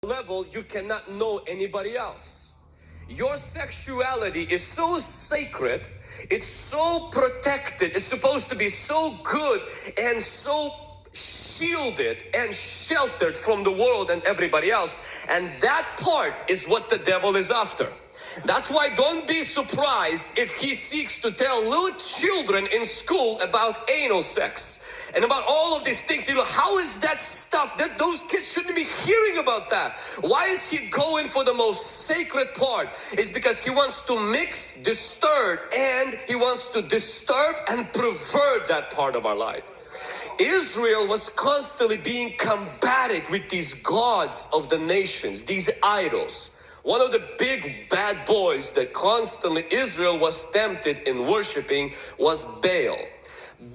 level you cannot know anybody else. Your sexuality is so sacred, it's so protected, it's supposed to be so good and so shielded and sheltered from the world and everybody else. And that part is what the devil is after. That's why don't be surprised if he seeks to tell little children in school about anal sex and about all of these things. You know, how is that stuff that those kids shouldn't be hearing about that? Why is he going for the most sacred part? It's because he wants to mix, disturb, and he wants to disturb and pervert that part of our life. Israel was constantly being combated with these gods of the nations, these idols. One of the big bad boys that constantly Israel was tempted in worshiping was Baal.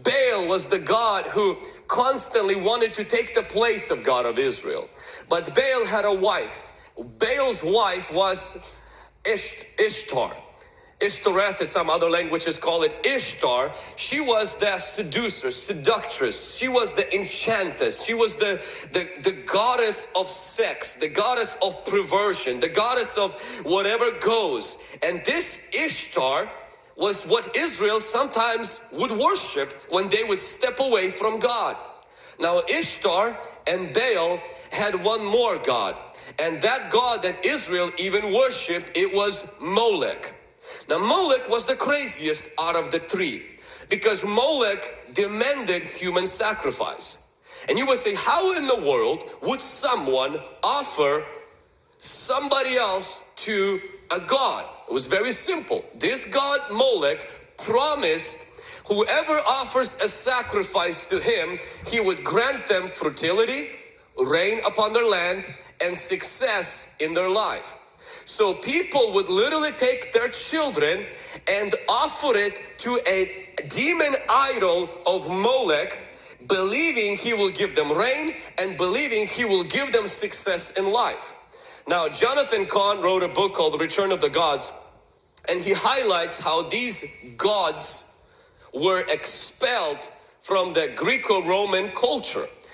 Baal was the god who constantly wanted to take the place of God of Israel. But Baal had a wife. Baal's wife was Ishtar. Ishtoreth, as some other languages call it, Ishtar. She was the seducer, seductress. She was the enchantress. She was the goddess of sex, the goddess of perversion, the goddess of whatever goes. And this Ishtar was what Israel sometimes would worship when they would step away from God. Now Ishtar and Baal had one more god, and that god that Israel even worshipped, it was Molech. Now Molech was the craziest out of the three, because Molech demanded human sacrifice. And you would say, how in the world would someone offer somebody else to a god? It was very simple. This god Molech promised whoever offers a sacrifice to him, he would grant them fertility, rain upon their land, and success in their life. So people would literally take their children and offer it to a demon idol of Molech, believing he will give them rain and believing he will give them success in life. Now Jonathan Cahn wrote a book called The Return of the Gods, and he highlights how these gods were expelled from the Greco-Roman culture.